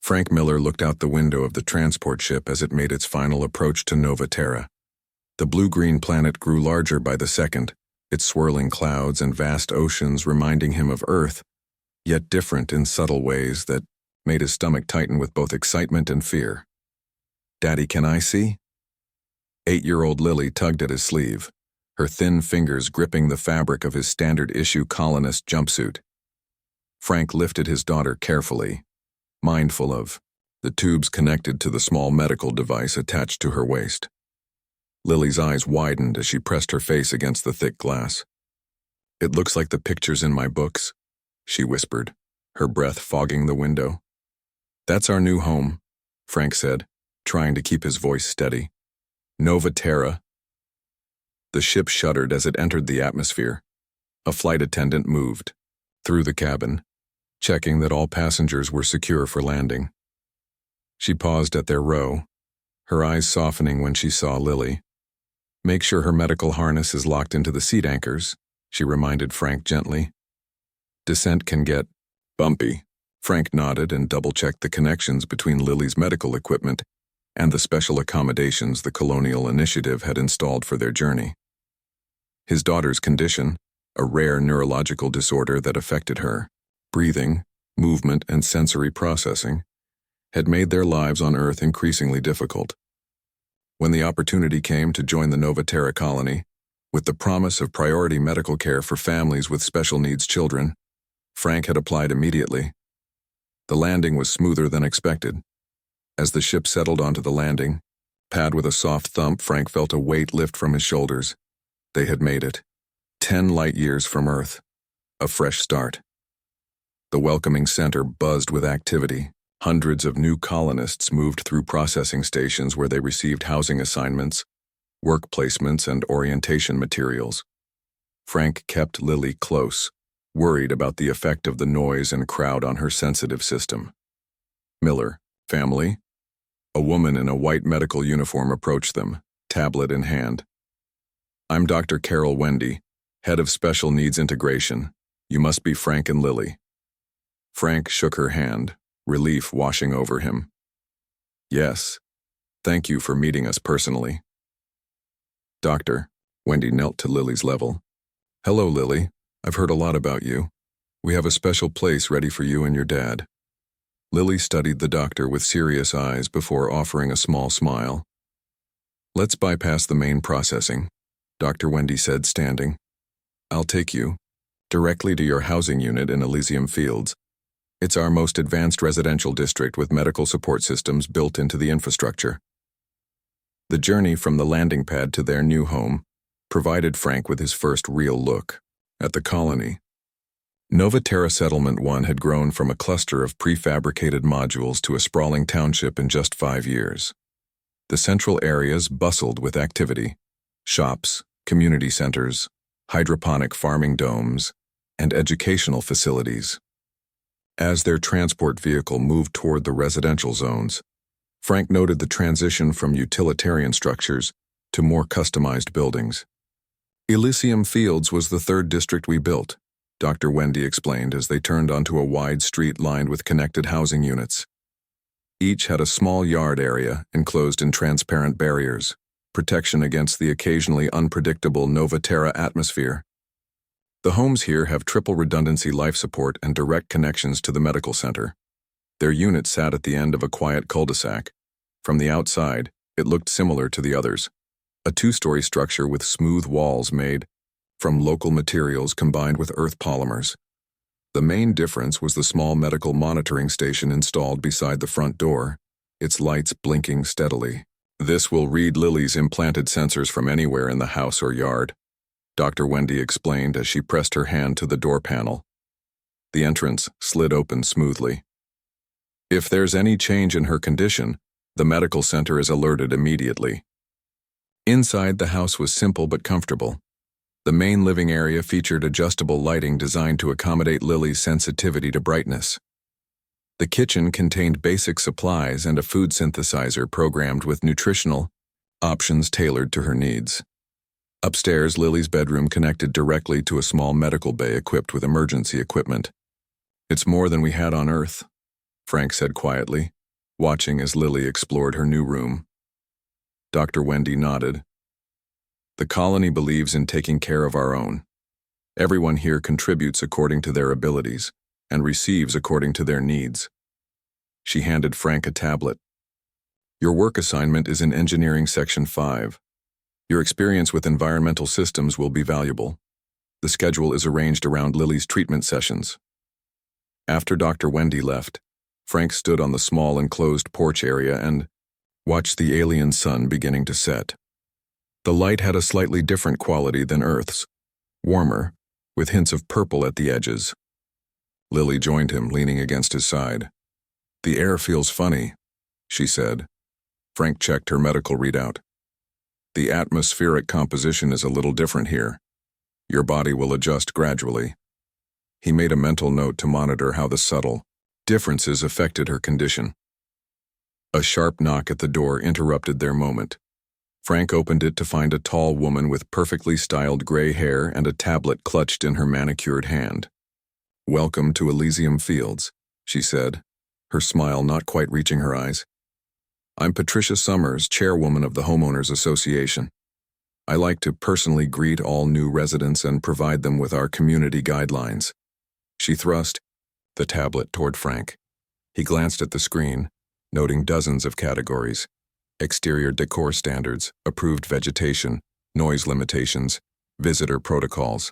Frank Miller looked out the window of the transport ship as it made its final approach to Nova Terra. The blue-green planet grew larger by the second, its swirling clouds and vast oceans reminding him of Earth, yet different in subtle ways that made his stomach tighten with both excitement and fear. "Daddy, can I see?" 8-year-old Lily tugged at his sleeve, her thin fingers gripping the fabric of his standard-issue colonist jumpsuit. Frank lifted his daughter carefully, mindful of the tubes connected to the small medical device attached to her waist. Lily's eyes widened as she pressed her face against the thick glass. "It looks like the pictures in my books," she whispered, her breath fogging the window. "That's our new home," Frank said, trying to keep his voice steady. "Nova Terra." The ship shuddered as it entered the atmosphere. A flight attendant moved through the cabin, checking that all passengers were secure for landing. She paused at their row, her eyes softening when she saw Lily. "Make sure her medical harness is locked into the seat anchors," she reminded Frank gently. "Descent can get bumpy." Frank nodded and double-checked the connections between Lily's medical equipment and the special accommodations the Colonial Initiative had installed for their journey. His daughter's condition, a rare neurological disorder that affected her breathing, movement, and sensory processing, had made their lives on Earth increasingly difficult. When the opportunity came to join the Nova Terra colony, with the promise of priority medical care for families with special needs children, Frank had applied immediately. The landing was smoother than expected. As the ship settled onto the landing pad with a soft thump, Frank felt a weight lift from his shoulders. They had made it. 10 light years from Earth. A fresh start. The welcoming center buzzed with activity. Hundreds of new colonists moved through processing stations where they received housing assignments, work placements, and orientation materials. Frank kept Lily close, worried about the effect of the noise and crowd on her sensitive system. "Miller, family?" A woman in a white medical uniform approached them, tablet in hand. "I'm Dr. Carol Wendy, head of Special Needs Integration. You must be Frank and Lily." Frank shook her hand, relief washing over him. "Yes, thank you for meeting us personally." "Doctor," Wendy knelt to Lily's level. "Hello, Lily. I've heard a lot about you. We have a special place ready for you and your dad." Lily studied the doctor with serious eyes before offering a small smile. "Let's bypass the main processing," Dr. Wendy said, standing. "I'll take you directly to your housing unit in Elysium Fields. It's our most advanced residential district with medical support systems built into the infrastructure." The journey from the landing pad to their new home provided Frank with his first real look at the colony. Nova Terra Settlement 1 had grown from a cluster of prefabricated modules to a sprawling township in just 5 years. The central areas bustled with activity: shops, community centers, hydroponic farming domes, and educational facilities. As their transport vehicle moved toward the residential zones, Frank noted the transition from utilitarian structures to more customized buildings. "Elysium Fields was the third district we built," Dr. Wendy explained as they turned onto a wide street lined with connected housing units. Each had a small yard area enclosed in transparent barriers, protection against the occasionally unpredictable Nova Terra atmosphere. "The homes here have triple redundancy life support and direct connections to the medical center. Their unit sat at the end of a quiet cul-de-sac. From the outside, it looked similar to the others, a 2-story structure with smooth walls made from local materials combined with earth polymers. The main difference was the small medical monitoring station installed beside the front door, its lights blinking steadily. This will read Lily's implanted sensors from anywhere in the house or yard, Dr. Wendy explained as she pressed her hand to the door panel. The entrance slid open smoothly. If there's any change in her condition, the medical center is alerted immediately. Inside, the house was simple but comfortable. The main living area featured adjustable lighting designed to accommodate Lily's sensitivity to brightness. The kitchen contained basic supplies and a food synthesizer programmed with nutritional options tailored to her needs. Upstairs, Lily's bedroom connected directly to a small medical bay equipped with emergency equipment. "It's more than we had on Earth," Frank said quietly, watching as Lily explored her new room. Dr. Wendy nodded. The colony believes in taking care of our own. Everyone here contributes according to their abilities and receives according to their needs. She handed Frank a tablet. Your work assignment is in Engineering Section 5. Your experience with environmental systems will be valuable. The schedule is arranged around Lily's treatment sessions. After Dr. Wendy left, Frank stood on the small enclosed porch area and watched the alien sun beginning to set. The light had a slightly different quality than Earth's, warmer, with hints of purple at the edges. Lily joined him, leaning against his side. The air feels funny, she said. Frank checked her medical readout. The atmospheric composition is a little different here. Your body will adjust gradually. He made a mental note to monitor how the subtle differences affected her condition. A sharp knock at the door interrupted their moment. Frank opened it to find a tall woman with perfectly styled gray hair and a tablet clutched in her manicured hand. Welcome to Elysium Fields, she said, her smile not quite reaching her eyes. I'm Patricia Summers, chairwoman of the Homeowners Association. I like to personally greet all new residents and provide them with our community guidelines. She thrust the tablet toward Frank. He glanced at the screen, noting dozens of categories: exterior decor standards, approved vegetation, noise limitations, visitor protocols.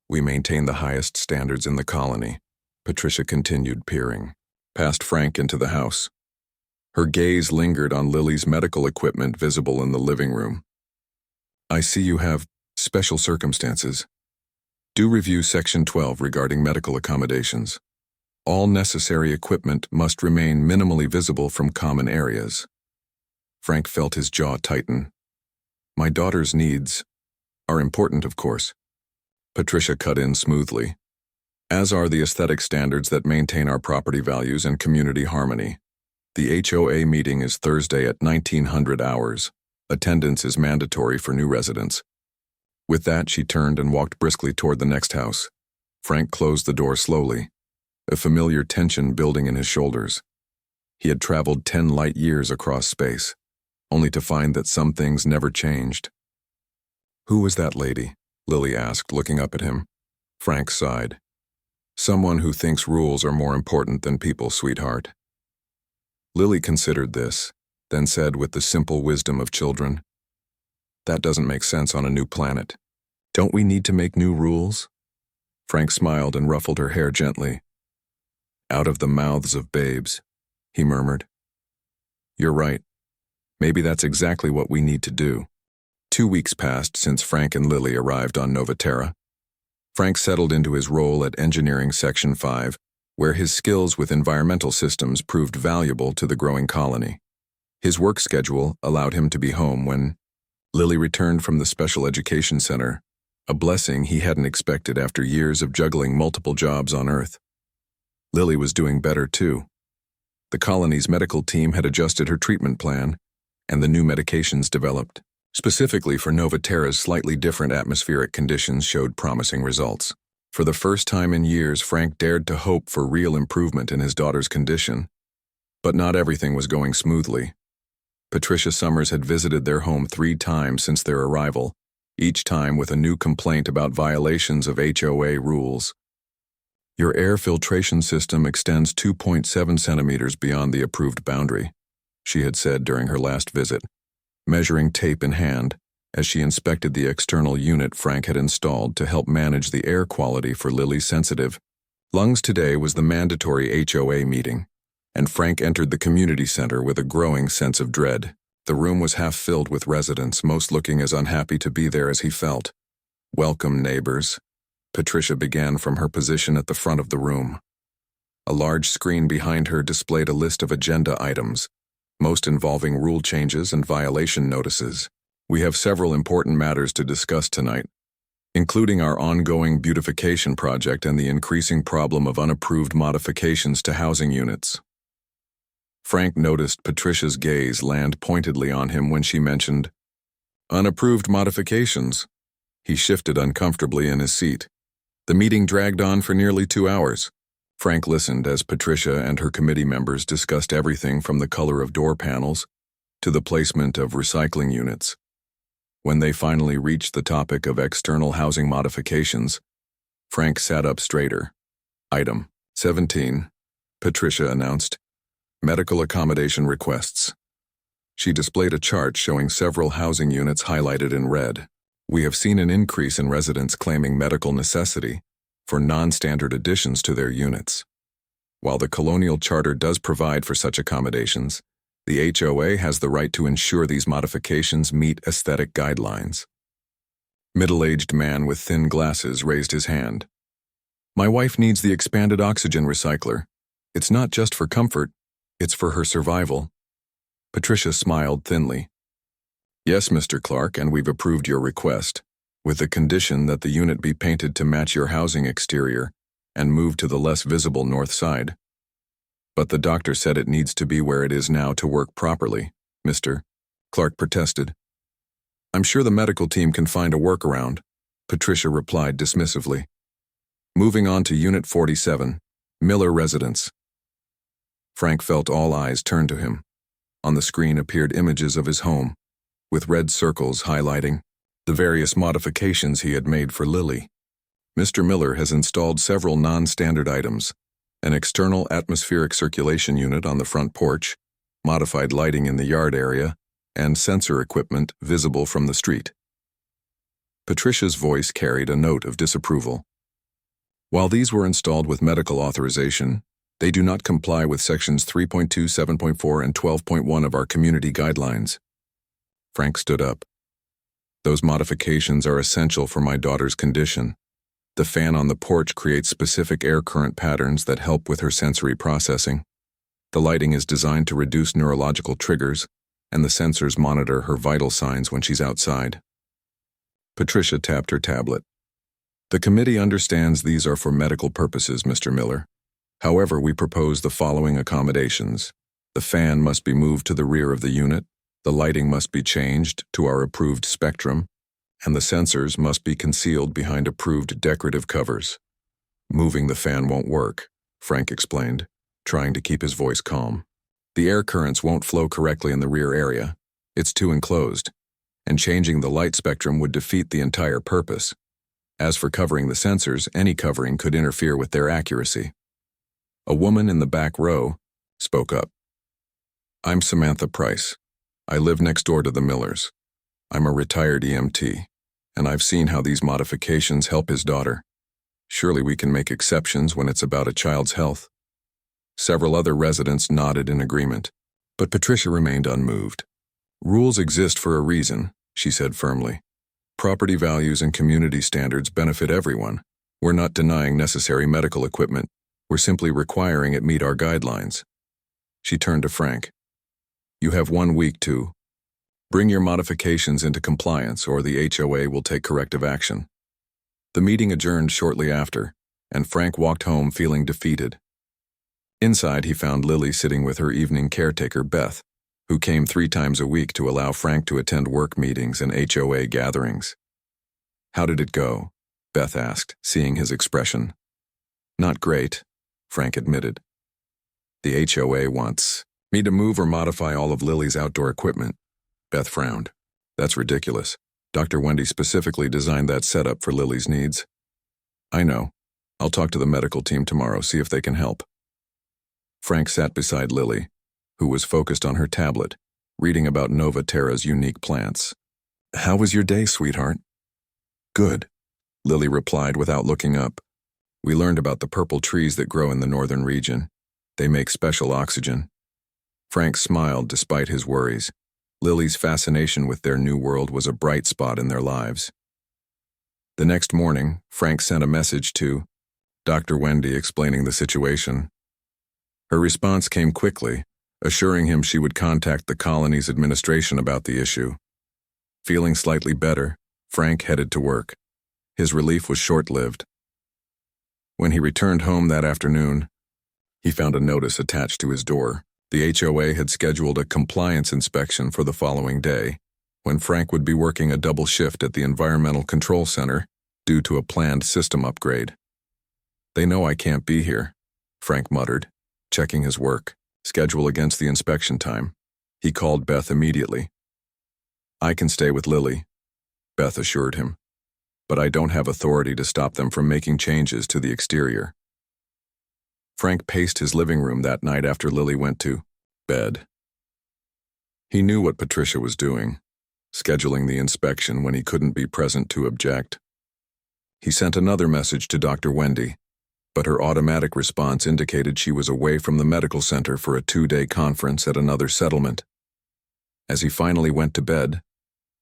We maintain the highest standards in the colony, Patricia continued, peering past Frank into the house. Her gaze lingered on Lily's medical equipment visible in the living room. I see you have special circumstances. Do review Section 12 regarding medical accommodations. All necessary equipment must remain minimally visible from common areas. Frank felt his jaw tighten. My daughter's needs are important, of course. Patricia cut in smoothly. As are the aesthetic standards that maintain our property values and community harmony. The HOA meeting is Thursday at 1900 hours. Attendance is mandatory for new residents. With that, she turned and walked briskly toward the next house. Frank closed the door slowly, a familiar tension building in his shoulders. He had traveled 10 light years across space, only to find that some things never changed. Who was that lady? Lily asked, looking up at him. Frank sighed. Someone who thinks rules are more important than people, sweetheart. Lily considered this, then said with the simple wisdom of children, that doesn't make sense on a new planet. Don't we need to make new rules? Frank smiled and ruffled her hair gently. Out of the mouths of babes, he murmured. You're right. Maybe that's exactly what we need to do. 2 weeks passed since Frank and Lily arrived on Nova Terra. Frank settled into his role at Engineering Section 5, where his skills with environmental systems proved valuable to the growing colony. His work schedule allowed him to be home when Lily returned from the special education center, a blessing he hadn't expected after years of juggling multiple jobs on Earth. Lily was doing better, too. The colony's medical team had adjusted her treatment plan, and the new medications developed, specifically for Nova Terra's slightly different atmospheric conditions, showed promising results. For the first time in years, Frank dared to hope for real improvement in his daughter's condition. But not everything was going smoothly. Patricia Summers had visited their home 3 times since their arrival, each time with a new complaint about violations of HOA rules. Your air filtration system extends 2.7 centimeters beyond the approved boundary, she had said during her last visit, measuring tape in hand as she inspected the external unit Frank had installed to help manage the air quality for Lily's sensitive lungs. Today was the mandatory HOA meeting, and Frank entered the community center with a growing sense of dread. The room was half filled with residents, most looking as unhappy to be there as he felt. Welcome, neighbors. Patricia began from her position at the front of the room. A large screen behind her displayed a list of agenda items, most involving rule changes and violation notices. We have several important matters to discuss tonight, including our ongoing beautification project and the increasing problem of unapproved modifications to housing units. Frank noticed Patricia's gaze land pointedly on him when she mentioned unapproved modifications. He shifted uncomfortably in his seat. The meeting dragged on for nearly 2 hours. Frank listened as Patricia and her committee members discussed everything from the color of door panels to the placement of recycling units. When they finally reached the topic of external housing modifications, Frank sat up straighter. Item 17, Patricia announced. Medical accommodation requests. She displayed a chart showing several housing units highlighted in red. We have seen an increase in residents claiming medical necessity for non-standard additions to their units. While the Colonial Charter does provide for such accommodations, the HOA has the right to ensure these modifications meet aesthetic guidelines. Middle-aged man with thin glasses raised his hand. My wife needs the expanded oxygen recycler. It's not just for comfort, it's for her survival. Patricia smiled thinly. Yes, Mr. Clark, and we've approved your request, with the condition that the unit be painted to match your housing exterior and moved to the less visible north side. But the doctor said it needs to be where it is now to work properly, Mr. Clark protested. I'm sure the medical team can find a workaround, Patricia replied dismissively. Moving on to Unit 47, Miller Residence. Frank felt all eyes turn to him. On the screen appeared images of his home, with red circles highlighting the various modifications he had made for Lily. Mr. Miller has installed several non-standard items, an external atmospheric circulation unit on the front porch, modified lighting in the yard area, and sensor equipment visible from the street. Patricia's voice carried a note of disapproval. While these were installed with medical authorization, they do not comply with sections 3.2, 7.4, and 12.1 of our community guidelines. Frank stood up. Those modifications are essential for my daughter's condition. The fan on the porch creates specific air current patterns that help with her sensory processing. The lighting is designed to reduce neurological triggers, and the sensors monitor her vital signs when she's outside. Patricia tapped her tablet. The committee understands these are for medical purposes, Mr. Miller. However, we propose the following accommodations. The fan must be moved to the rear of the unit, the lighting must be changed to our approved spectrum, and the sensors must be concealed behind approved decorative covers. Moving the fan won't work, Frank explained, trying to keep his voice calm. The air currents won't flow correctly in the rear area. It's too enclosed, and changing the light spectrum would defeat the entire purpose. As for covering the sensors, any covering could interfere with their accuracy. A woman in the back row spoke up. I'm Samantha Price. I live next door to the Millers. I'm a retired EMT, and I've seen how these modifications help his daughter. Surely we can make exceptions when it's about a child's health. Several other residents nodded in agreement, but Patricia remained unmoved. Rules exist for a reason, she said firmly. Property values and community standards benefit everyone. We're not denying necessary medical equipment. We're simply requiring it meet our guidelines. She turned to Frank. You have 1 week to bring your modifications into compliance, or the HOA will take corrective action. The meeting adjourned shortly after, and Frank walked home feeling defeated. Inside, he found Lily sitting with her evening caretaker, Beth, who came 3 times a week to allow Frank to attend work meetings and HOA gatherings. How did it go? Beth asked, seeing his expression. Not great, Frank admitted. The HOA wants me to move or modify all of Lily's outdoor equipment. Beth frowned. That's ridiculous. Dr. Wendy specifically designed that setup for Lily's needs. I know. I'll talk to the medical team tomorrow, see if they can help. Frank sat beside Lily, who was focused on her tablet, reading about Nova Terra's unique plants. How was your day, sweetheart? Good, Lily replied without looking up. We learned about the purple trees that grow in the northern region. They make special oxygen. Frank smiled despite his worries. Lily's fascination with their new world was a bright spot in their lives. The next morning, Frank sent a message to Dr. Wendy explaining the situation. Her response came quickly, assuring him she would contact the colony's administration about the issue. Feeling slightly better, Frank headed to work. His relief was short-lived. When he returned home that afternoon, he found a notice attached to his door. The HOA had scheduled a compliance inspection for the following day, when Frank would be working a double shift at the Environmental Control Center due to a planned system upgrade. They know I can't be here. Frank muttered, checking his work schedule against the inspection time. He called Beth immediately. "I can stay with Lily," Beth assured him, "but I don't have authority to stop them from making changes to the exterior." Frank paced his living room that night after Lily went to bed. He knew what Patricia was doing, scheduling the inspection when he couldn't be present to object. He sent another message to Dr. Wendy, but her automatic response indicated she was away from the medical center for a 2-day conference at another settlement. As he finally went to bed,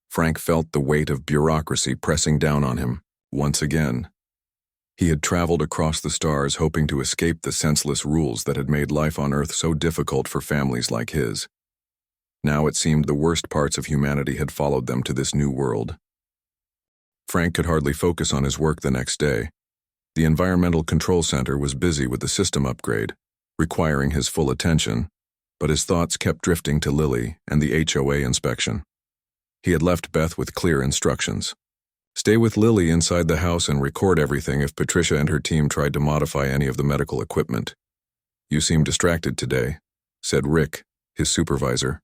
Frank felt the weight of bureaucracy pressing down on him once again. He had traveled across the stars hoping to escape the senseless rules that had made life on Earth so difficult for families like his. Now it seemed the worst parts of humanity had followed them to this new world. Frank could hardly focus on his work the next day. The Environmental Control Center was busy with the system upgrade, requiring his full attention, but his thoughts kept drifting to Lily and the HOA inspection. He had left Beth with clear instructions. Stay with Lily inside the house and record everything if Patricia and her team tried to modify any of the medical equipment. "You seem distracted today," said Rick, his supervisor.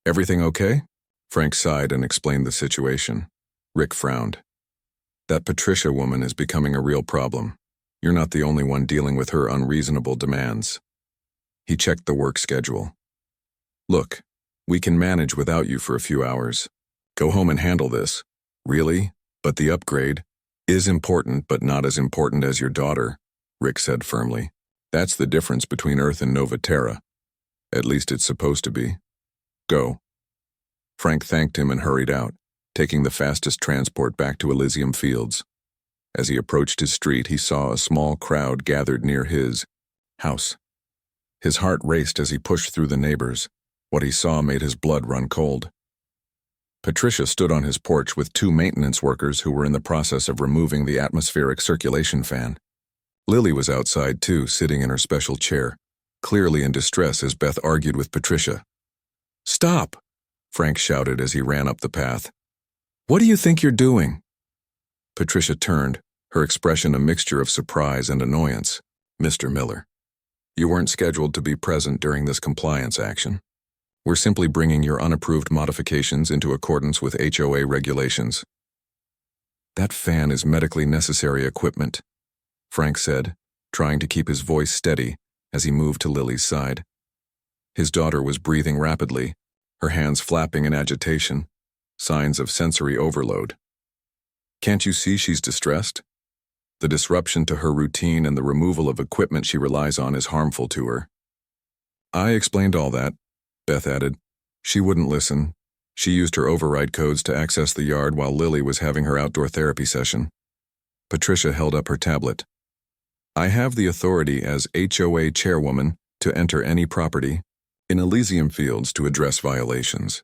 "Everything okay?" Frank sighed and explained the situation. Rick frowned. "That Patricia woman is becoming a real problem. You're not the only one dealing with her unreasonable demands." He checked the work schedule. "Look, we can manage without you for a few hours. Go home and handle this." "Really? But the upgrade is important, but not as important as your daughter," Rick said firmly. "That's the difference between Earth and Nova Terra. At least it's supposed to be. Go." Frank thanked him and hurried out, taking the fastest transport back to Elysium Fields. As he approached his street, he saw a small crowd gathered near his house. His heart raced as he pushed through the neighbors. What he saw made his blood run cold. Patricia stood on his porch with 2 maintenance workers who were in the process of removing the atmospheric circulation fan. Lily was outside too, sitting in her special chair, clearly in distress as Beth argued with Patricia. "Stop!" Frank shouted as he ran up the path. "What do you think you're doing?" Patricia turned, her expression a mixture of surprise and annoyance. "Mr. Miller, you weren't scheduled to be present during this compliance action. We're simply bringing your unapproved modifications into accordance with HOA regulations." "That fan is medically necessary equipment," Frank said, trying to keep his voice steady as he moved to Lily's side. His daughter was breathing rapidly, her hands flapping in agitation, signs of sensory overload. "Can't you see she's distressed? The disruption to her routine and the removal of equipment she relies on is harmful to her." "I explained all that," Beth added. "She wouldn't listen. She used her override codes to access the yard while Lily was having her outdoor therapy session." Patricia held up her tablet. "I have the authority as HOA chairwoman to enter any property in Elysium Fields to address violations.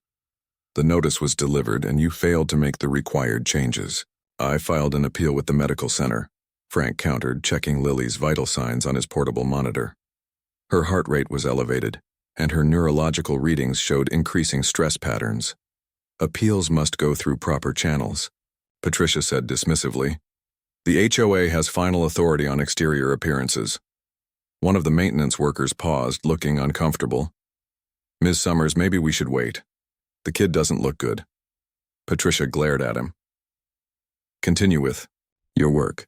The notice was delivered and you failed to make the required changes. I filed an appeal with the medical center," Frank countered, checking Lily's vital signs on his portable monitor. Her heart rate was elevated, and her neurological readings showed increasing stress patterns. "Appeals must go through proper channels," Patricia said dismissively. "The HOA has final authority on exterior appearances." One of the maintenance workers paused, looking uncomfortable. "Ms. Summers, maybe we should wait. The kid doesn't look good." Patricia glared at him. "Continue with your work.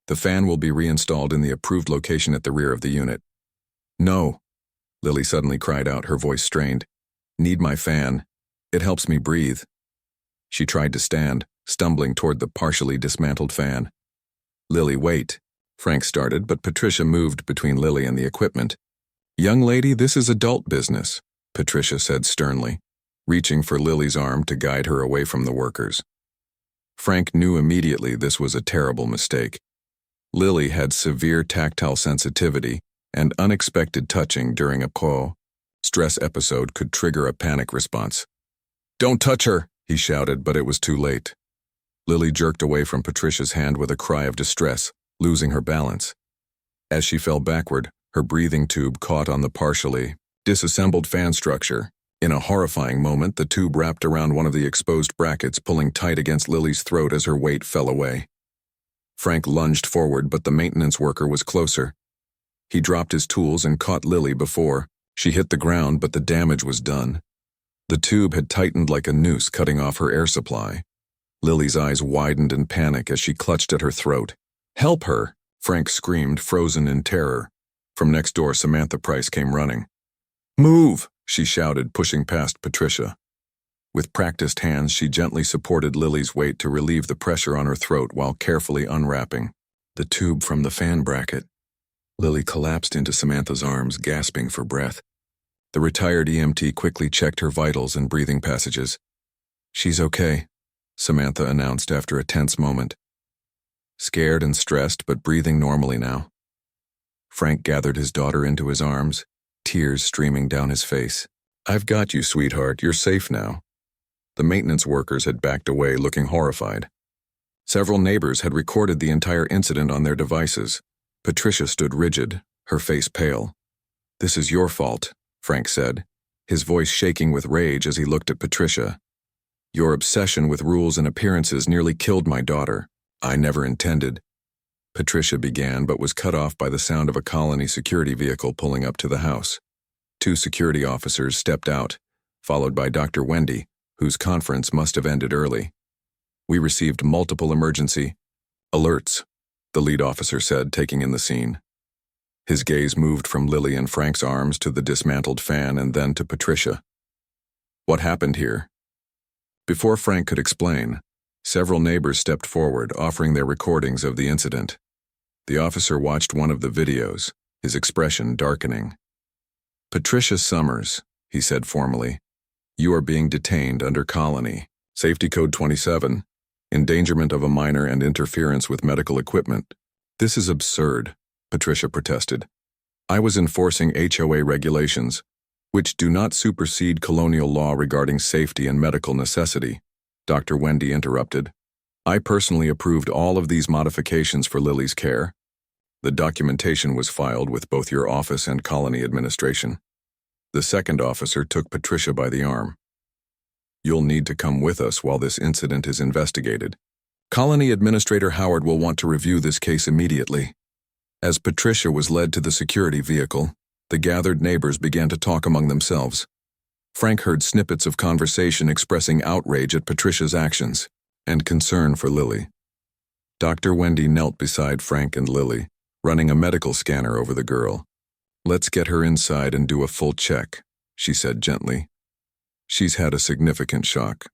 The fan will be reinstalled in the approved location at the rear of the unit." "No," Lily suddenly cried out, her voice strained. "Need my fan. It helps me breathe." She tried to stand, stumbling toward the partially dismantled fan. "Lily, wait," Frank started, but Patricia moved between Lily and the equipment. "Young lady, this is adult business," Patricia said sternly, reaching for Lily's arm to guide her away from the workers. Frank knew immediately this was a terrible mistake. Lily had severe tactile sensitivity, and unexpected touching during a stress episode could trigger a panic response. "Don't touch her," he shouted, but it was too late. Lily jerked away from Patricia's hand with a cry of distress, losing her balance. As she fell backward, her breathing tube caught on the partially disassembled fan structure. In a horrifying moment, the tube wrapped around one of the exposed brackets, pulling tight against Lily's throat as her weight fell away. Frank lunged forward, but the maintenance worker was closer. He dropped his tools and caught Lily before she hit the ground, but the damage was done. The tube had tightened like a noose, cutting off her air supply. Lily's eyes widened in panic as she clutched at her throat. "Help her!" Frank screamed, frozen in terror. From next door, Samantha Price came running. "Move!" she shouted, pushing past Patricia. With practiced hands, she gently supported Lily's weight to relieve the pressure on her throat while carefully unwrapping the tube from the fan bracket. Lily collapsed into Samantha's arms, gasping for breath. The retired EMT quickly checked her vitals and breathing passages. "She's okay," Samantha announced after a tense moment. Scared and stressed, but breathing normally now. Frank gathered his daughter into his arms, tears streaming down his face. "I've got you, sweetheart. You're safe now." The maintenance workers had backed away, looking horrified. Several neighbors had recorded the entire incident on their devices. Patricia stood rigid, her face pale. "This is your fault," Frank said, his voice shaking with rage as he looked at Patricia. "Your obsession with rules and appearances nearly killed my daughter. I never intended." Patricia began, but was cut off by the sound of a colony security vehicle pulling up to the house. 2 security officers stepped out, followed by Dr. Wendy, whose conference must have ended early. "We received multiple emergency alerts," the lead officer said, taking in the scene. His gaze moved from Lily and Frank's arms to the dismantled fan and then to Patricia. "What happened here?" Before Frank could explain, several neighbors stepped forward, offering their recordings of the incident. The officer watched one of the videos, his expression darkening. "Patricia Summers," he said formally, "you are being detained under Colony. Safety Code 27, endangerment of a minor and interference with medical equipment." "This is absurd," Patricia protested. "I was enforcing HOA regulations, which do not supersede colonial law regarding safety and medical necessity," Dr. Wendy interrupted. "I personally approved all of these modifications for Lily's care. The documentation was filed with both your office and Colony administration." The second officer took Patricia by the arm. "You'll need to come with us while this incident is investigated. Colony Administrator Howard will want to review this case immediately." As Patricia was led to the security vehicle, the gathered neighbors began to talk among themselves. Frank heard snippets of conversation expressing outrage at Patricia's actions and concern for Lily. Dr. Wendy knelt beside Frank and Lily, running a medical scanner over the girl. "Let's get her inside and do a full check," she said gently. "She's had a significant shock."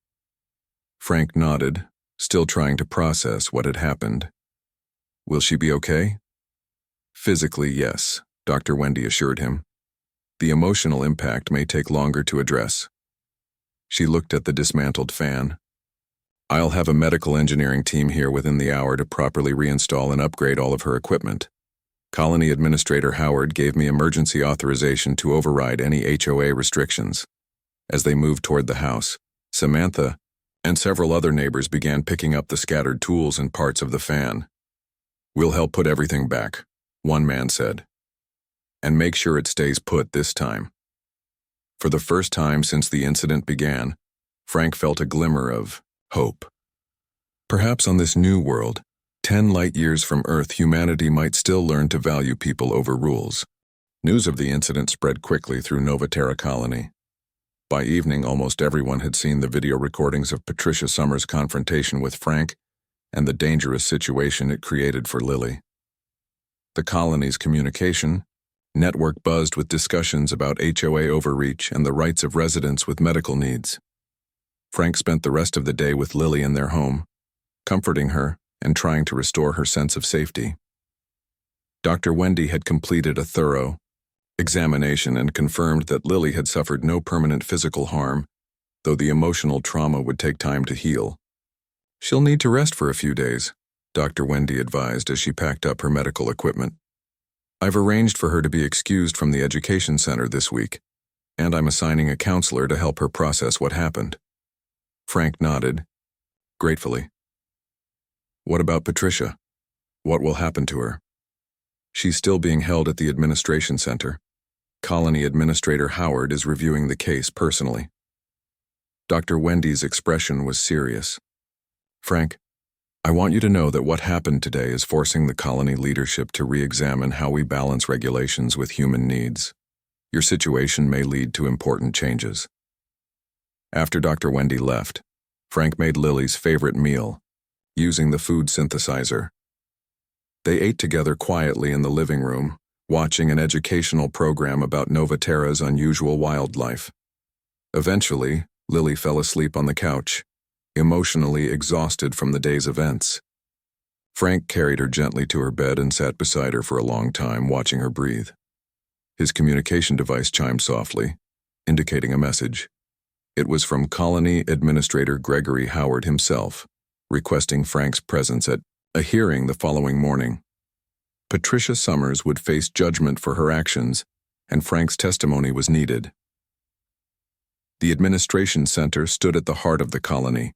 Frank nodded, still trying to process what had happened. "Will she be okay?" "Physically, yes," Dr. Wendy assured him. "The emotional impact may take longer to address." She looked at the dismantled fan. "I'll have a medical engineering team here within the hour to properly reinstall and upgrade all of her equipment. Colony Administrator Howard gave me emergency authorization to override any HOA restrictions." As they moved toward the house, Samantha and several other neighbors began picking up the scattered tools and parts of the fan. "We'll help put everything back," one man said. "And make sure it stays put this time." For the first time since the incident began, Frank felt a glimmer of hope. Perhaps on this new world, 10 light years from Earth, humanity might still learn to value people over rules. News of the incident spread quickly through Nova Terra Colony. By evening, almost everyone had seen the video recordings of Patricia Summers' confrontation with Frank and the dangerous situation it created for Lily. The colony's communication network buzzed with discussions about HOA overreach and the rights of residents with medical needs. Frank spent the rest of the day with Lily in their home, comforting her and trying to restore her sense of safety. Dr. Wendy had completed a thorough examination and confirmed that Lily had suffered no permanent physical harm, though the emotional trauma would take time to heal. "She'll need to rest for a few days," Dr. Wendy advised as she packed up her medical equipment. "I've arranged for her to be excused from the education center this week, and I'm assigning a counselor to help her process what happened." Frank nodded, gratefully. "What about Patricia? What will happen to her?" "She's still being held at the administration center. Colony Administrator Howard is reviewing the case personally." Dr. Wendy's expression was serious. "Frank, I want you to know that what happened today is forcing the colony leadership to re-examine how we balance regulations with human needs. Your situation may lead to important changes. After Dr. Wendy left, Frank made Lily's favorite meal, using the food synthesizer. They ate together quietly in the living room, watching an educational program about Nova Terra's unusual wildlife. Eventually, Lily fell asleep on the couch, emotionally exhausted from the day's events. Frank carried her gently to her bed and sat beside her for a long time, watching her breathe. His communication device chimed softly, indicating a message. It was from Colony Administrator Gregory Howard himself, requesting Frank's presence at a hearing the following morning. Patricia Summers would face judgment for her actions, and Frank's testimony was needed. The Administration Center stood at the heart of the colony,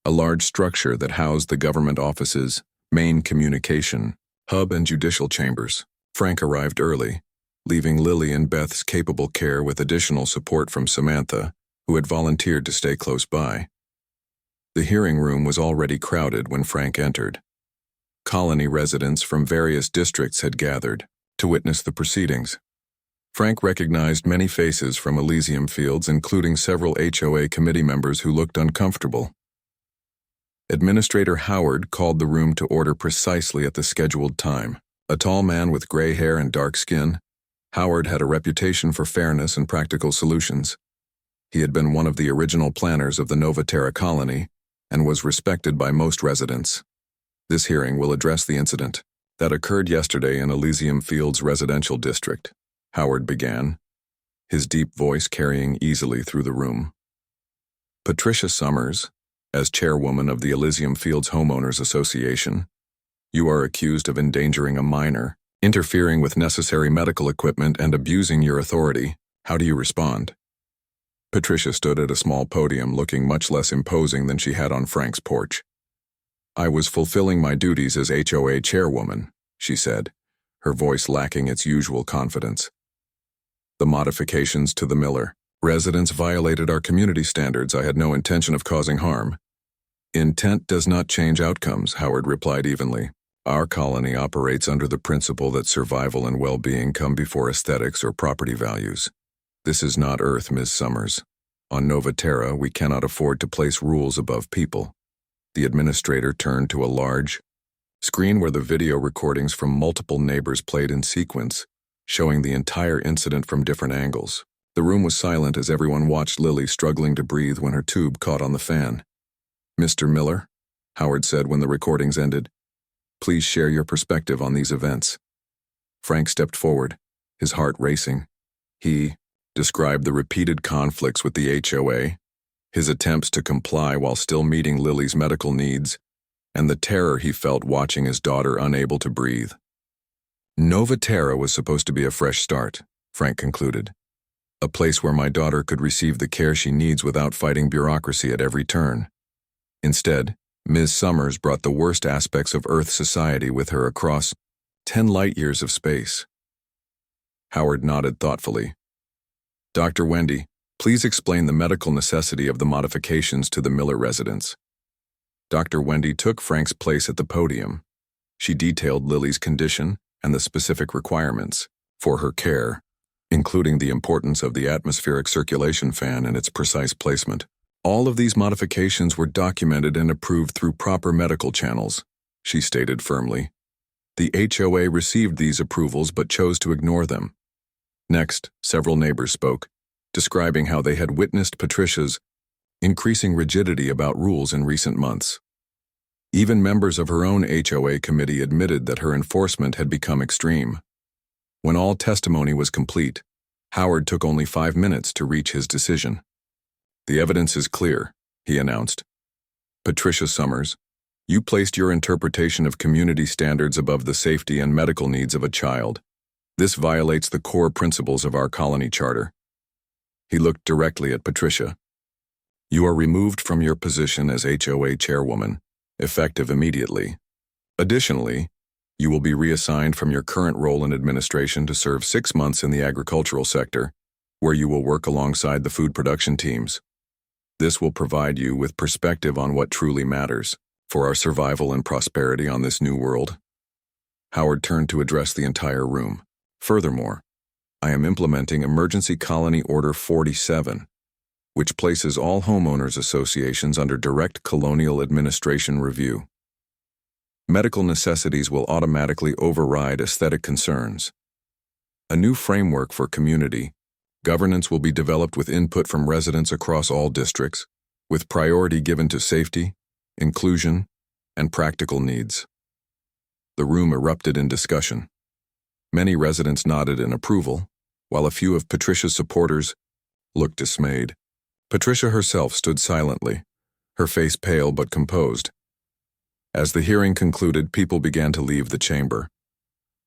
a large structure that housed the government offices, main communication, hub, and judicial chambers. Frank arrived early, leaving Lily in Beth's capable care with additional support from Samantha, who had volunteered to stay close by. The hearing room was already crowded when Frank entered. Colony residents from various districts had gathered to witness the proceedings. Frank recognized many faces from Elysium Fields, including several HOA committee members who looked uncomfortable. Administrator Howard called the room to order precisely at the scheduled time. A tall man with gray hair and dark skin, Howard had a reputation for fairness and practical solutions. He had been one of the original planners of the Nova Terra colony and was respected by most residents. This hearing will address the incident that occurred yesterday in Elysium Fields residential district, Howard began, his deep voice carrying easily through the room. Patricia Summers, as chairwoman of the Elysium Fields Homeowners Association, you are accused of endangering a minor, interfering with necessary medical equipment, and abusing your authority. How do you respond? Patricia stood at a small podium, looking much less imposing than she had on Frank's porch. I was fulfilling my duties as HOA chairwoman, she said, her voice lacking its usual confidence. The modifications to the Miller residence violated our community standards. I had no intention of causing harm. Intent does not change outcomes, Howard replied evenly. Our colony operates under the principle that survival and well-being come before aesthetics or property values. This is not Earth, Ms. Summers. On Nova Terra, we cannot afford to place rules above people. The administrator turned to a large screen where the video recordings from multiple neighbors played in sequence, showing the entire incident from different angles. The room was silent as everyone watched Lily struggling to breathe when her tube caught on the fan. Mr. Miller, Howard said when the recordings ended, please share your perspective on these events. Frank stepped forward, his heart racing. He described the repeated conflicts with the HOA, his attempts to comply while still meeting Lily's medical needs, and the terror he felt watching his daughter unable to breathe. Nova Terra was supposed to be a fresh start, Frank concluded. A place where my daughter could receive the care she needs without fighting bureaucracy at every turn. Instead, Ms. Summers brought the worst aspects of Earth society with her across 10 light-years of space. Howard nodded thoughtfully. Dr. Wendy, please explain the medical necessity of the modifications to the Miller residence. Dr. Wendy took Frank's place at the podium. She detailed Lily's condition and the specific requirements for her care, including the importance of the atmospheric circulation fan and its precise placement. All of these modifications were documented and approved through proper medical channels, she stated firmly. The HOA received these approvals but chose to ignore them. Next, several neighbors spoke, describing how they had witnessed Patricia's increasing rigidity about rules in recent months. Even members of her own HOA committee admitted that her enforcement had become extreme. When all testimony was complete, Howard took only 5 minutes to reach his decision. The evidence is clear, he announced. Patricia Summers, you placed your interpretation of community standards above the safety and medical needs of a child. This violates the core principles of our colony charter. He looked directly at Patricia. You are removed from your position as HOA chairwoman, effective immediately. Additionally, you will be reassigned from your current role in administration to serve 6 months in the agricultural sector, where you will work alongside the food production teams. This will provide you with perspective on what truly matters. for our survival and prosperity on this new world. Howard turned to address the entire room. Furthermore, I am implementing Emergency Colony Order 47, which places all homeowners associations under direct colonial administration review. Medical necessities will automatically override aesthetic concerns. A new framework for community governance will be developed with input from residents across all districts, with priority given to safety, inclusion, and practical needs. The room erupted in discussion. Many residents nodded in approval, while a few of Patricia's supporters looked dismayed. Patricia herself stood silently, her face pale but composed. As the hearing concluded, people began to leave the chamber.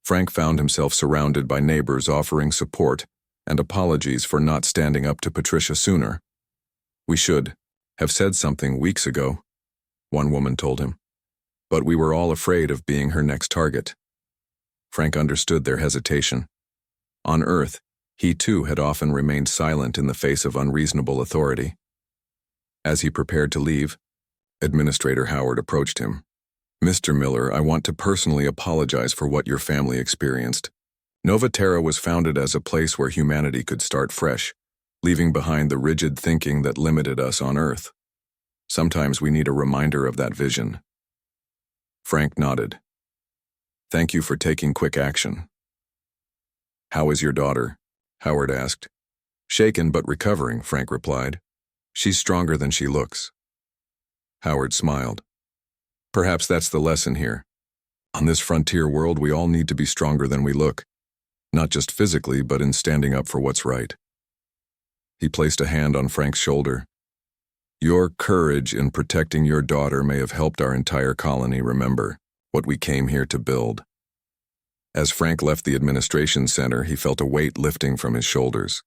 Frank found himself surrounded by neighbors offering support and apologies for not standing up to Patricia sooner. "We should have said something weeks ago," one woman told him. "But we were all afraid of being her next target." Frank understood their hesitation. On Earth, he too had often remained silent in the face of unreasonable authority. As he prepared to leave, Administrator Howard approached him. "Mr. Miller, I want to personally apologize for what your family experienced. Nova Terra was founded as a place where humanity could start fresh, leaving behind the rigid thinking that limited us on Earth. Sometimes we need a reminder of that vision." Frank nodded. "Thank you for taking quick action." "How is your daughter?" Howard asked. "Shaken but recovering," Frank replied. "She's stronger than she looks." Howard smiled. "Perhaps that's the lesson here. On this frontier world, we all need to be stronger than we look, not just physically, but in standing up for what's right." He placed a hand on Frank's shoulder. "Your courage in protecting your daughter may have helped our entire colony remember what we came here to build." As Frank left the administration center, he felt a weight lifting from his shoulders.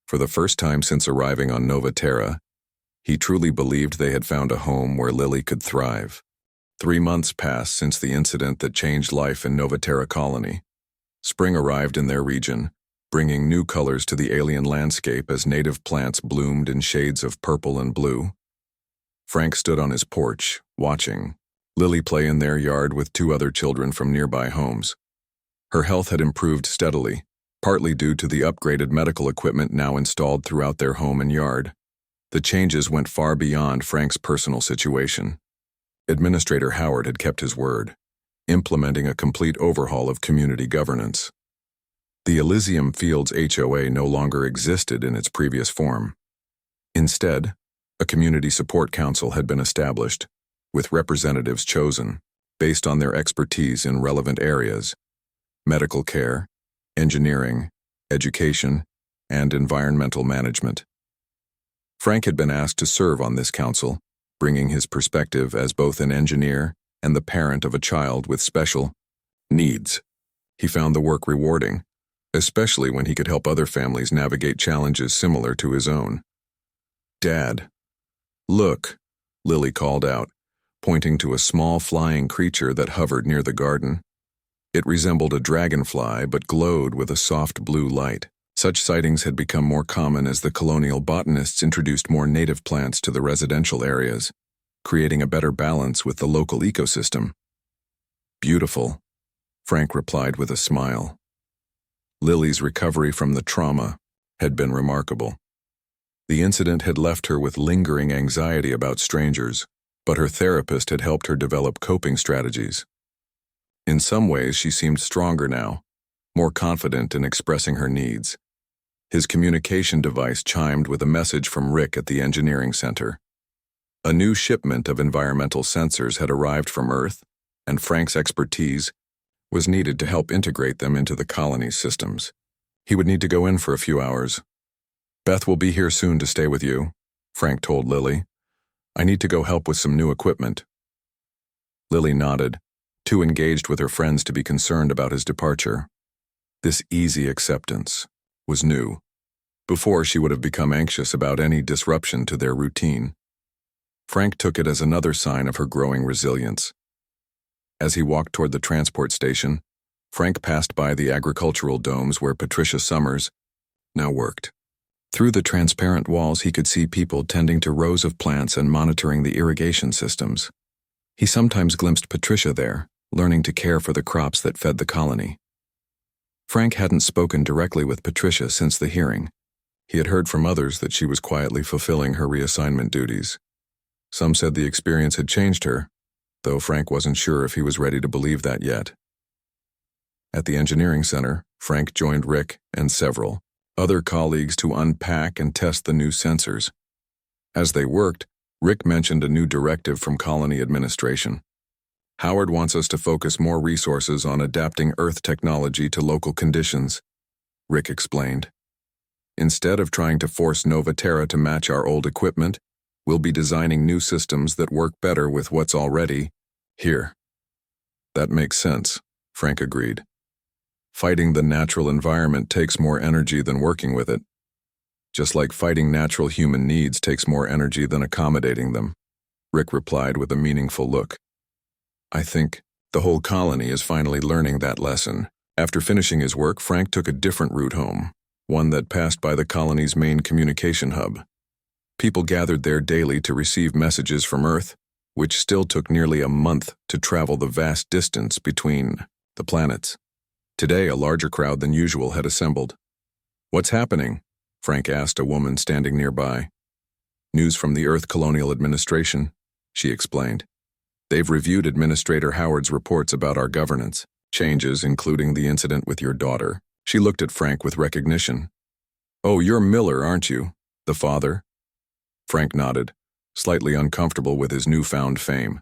For the first time since arriving on Nova Terra, he truly believed they had found a home where Lily could thrive. 3 months passed since the incident that changed life in Nova Terra colony. Spring arrived in their region, bringing new colors to the alien landscape as native plants bloomed in shades of purple and blue. Frank stood on his porch, watching Lily play in their yard with 2 other children from nearby homes. Her health had improved steadily, partly due to the upgraded medical equipment now installed throughout their home and yard. The changes went far beyond Frank's personal situation. Administrator Howard had kept his word, implementing a complete overhaul of community governance. The Elysium Fields HOA no longer existed in its previous form. Instead, a community support council had been established, with representatives chosen based on their expertise in relevant areas: medical care, engineering, education, and environmental management. Frank had been asked to serve on this council, bringing his perspective as both an engineer and the parent of a child with special needs. He found the work rewarding, especially when he could help other families navigate challenges similar to his own. "Dad, look," Lily called out, pointing to a small flying creature that hovered near the garden. It resembled a dragonfly but glowed with a soft blue light. Such sightings had become more common as the colonial botanists introduced more native plants to the residential areas, creating a better balance with the local ecosystem. "Beautiful," Frank replied with a smile. Lily's recovery from the trauma had been remarkable. The incident had left her with lingering anxiety about strangers, but her therapist had helped her develop coping strategies. In some ways, she seemed stronger now, more confident in expressing her needs. His communication device chimed with a message from Rick at the engineering center. A new shipment of environmental sensors had arrived from Earth, and Frank's expertise was needed to help integrate them into the colony's systems. He would need to go in for a few hours. "Beth will be here soon to stay with you," Frank told Lily. "I need to go help with some new equipment." Lily nodded, too engaged with her friends to be concerned about his departure. This easy acceptance was new. Before, she would have become anxious about any disruption to their routine. Frank took it as another sign of her growing resilience. As he walked toward the transport station, Frank passed by the agricultural domes where Patricia Summers now worked. Through the transparent walls, he could see people tending to rows of plants and monitoring the irrigation systems. He sometimes glimpsed Patricia there, learning to care for the crops that fed the colony. Frank hadn't spoken directly with Patricia since the hearing. He had heard from others that she was quietly fulfilling her reassignment duties. Some said the experience had changed her, though Frank wasn't sure if he was ready to believe that yet. At the engineering center, Frank joined Rick and several other colleagues to unpack and test the new sensors. As they worked, Rick mentioned a new directive from colony administration. Howard wants us to focus more resources on adapting Earth technology to local conditions, Rick explained. Instead of trying to force Nova Terra to match our old equipment, we'll be designing new systems that work better with what's already here. That makes sense, Frank agreed. Fighting the natural environment takes more energy than working with it. Just like fighting natural human needs takes more energy than accommodating them, Rick replied with a meaningful look. I think the whole colony is finally learning that lesson. After finishing his work, Frank took a different route home, one that passed by the colony's main communication hub. People gathered there daily to receive messages from Earth, which still took nearly a month to travel the vast distance between the planets. Today, a larger crowd than usual had assembled. What's happening? Frank asked a woman standing nearby. News from the Earth Colonial Administration, she explained. They've reviewed Administrator Howard's reports about our governance, changes including the incident with your daughter. She looked at Frank with recognition. Oh, you're Miller, aren't you? The father? Frank nodded, slightly uncomfortable with his newfound fame.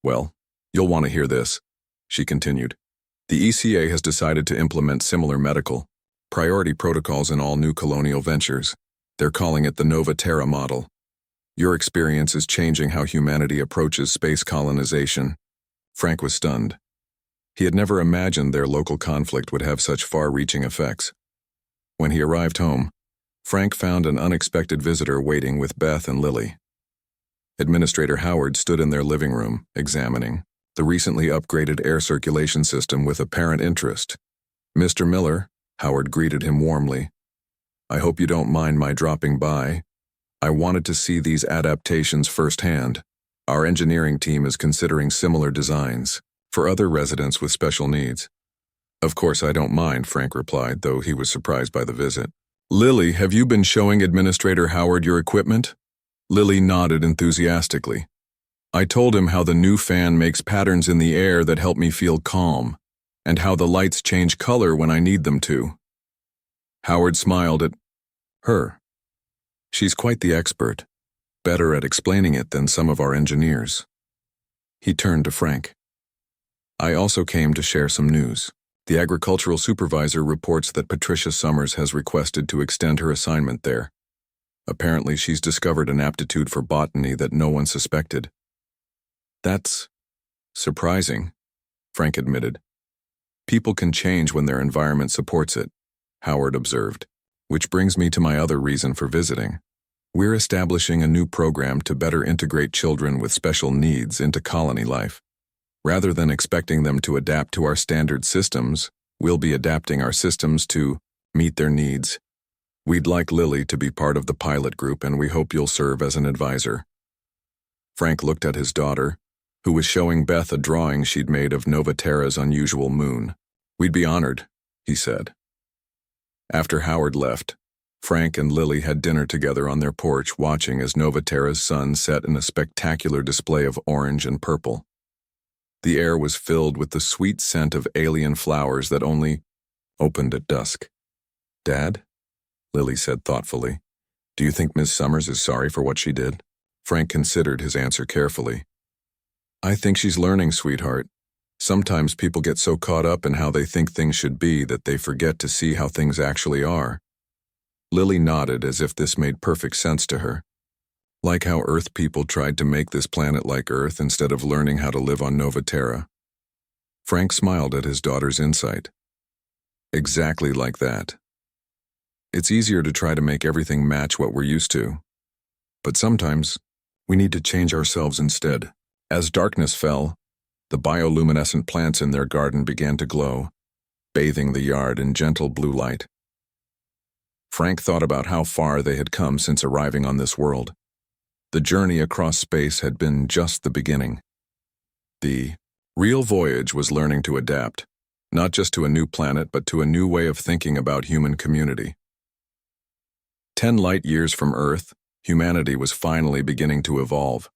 Well, you'll want to hear this, she continued. The ECA has decided to implement similar medical priority protocols in all new colonial ventures. They're calling it the Nova Terra model. Your experience is changing how humanity approaches space colonization. Frank was stunned. He had never imagined their local conflict would have such far-reaching effects. When he arrived home, Frank found an unexpected visitor waiting with Beth and Lily. Administrator Howard stood in their living room, examining the recently upgraded air circulation system with apparent interest. Mr. Miller, Howard greeted him warmly. I hope you don't mind my dropping by. I wanted to see these adaptations firsthand. Our engineering team is considering similar designs for other residents with special needs. Of course I don't mind, Frank replied, though he was surprised by the visit. Lily, have you been showing Administrator Howard your equipment? Lily nodded enthusiastically. I told him how the new fan makes patterns in the air that help me feel calm, and how the lights change color when I need them to. Howard smiled at her. She's quite the expert, better at explaining it than some of our engineers. He turned to Frank. I also came to share some news. The agricultural supervisor reports that Patricia Summers has requested to extend her assignment there. Apparently she's discovered an aptitude for botany that no one suspected. That's surprising, Frank admitted. People can change when their environment supports it, Howard observed, which brings me to my other reason for visiting. We're establishing a new program to better integrate children with special needs into colony life. Rather than expecting them to adapt to our standard systems, we'll be adapting our systems to meet their needs. We'd like Lily to be part of the pilot group, and we hope you'll serve as an advisor. Frank looked at his daughter, who was showing Beth a drawing she'd made of Nova Terra's unusual moon. We'd be honored, he said. After Howard left, Frank and Lily had dinner together on their porch, watching as Nova Terra's sun set in a spectacular display of orange and purple. The air was filled with the sweet scent of alien flowers that only opened at dusk. Dad? Lily said thoughtfully. Do you think Miss Summers is sorry for what she did? Frank considered his answer carefully. I think she's learning, sweetheart. Sometimes people get so caught up in how they think things should be that they forget to see how things actually are. Lily nodded as if this made perfect sense to her. Like how Earth people tried to make this planet like Earth instead of learning how to live on Nova Terra. Frank smiled at his daughter's insight. Exactly like that. It's easier to try to make everything match what we're used to. But sometimes, we need to change ourselves instead. As darkness fell, the bioluminescent plants in their garden began to glow, bathing the yard in gentle blue light. Frank thought about how far they had come since arriving on this world. The journey across space had been just the beginning. The real voyage was learning to adapt, not just to a new planet, but to a new way of thinking about human community. 10 light years from Earth, humanity was finally beginning to evolve.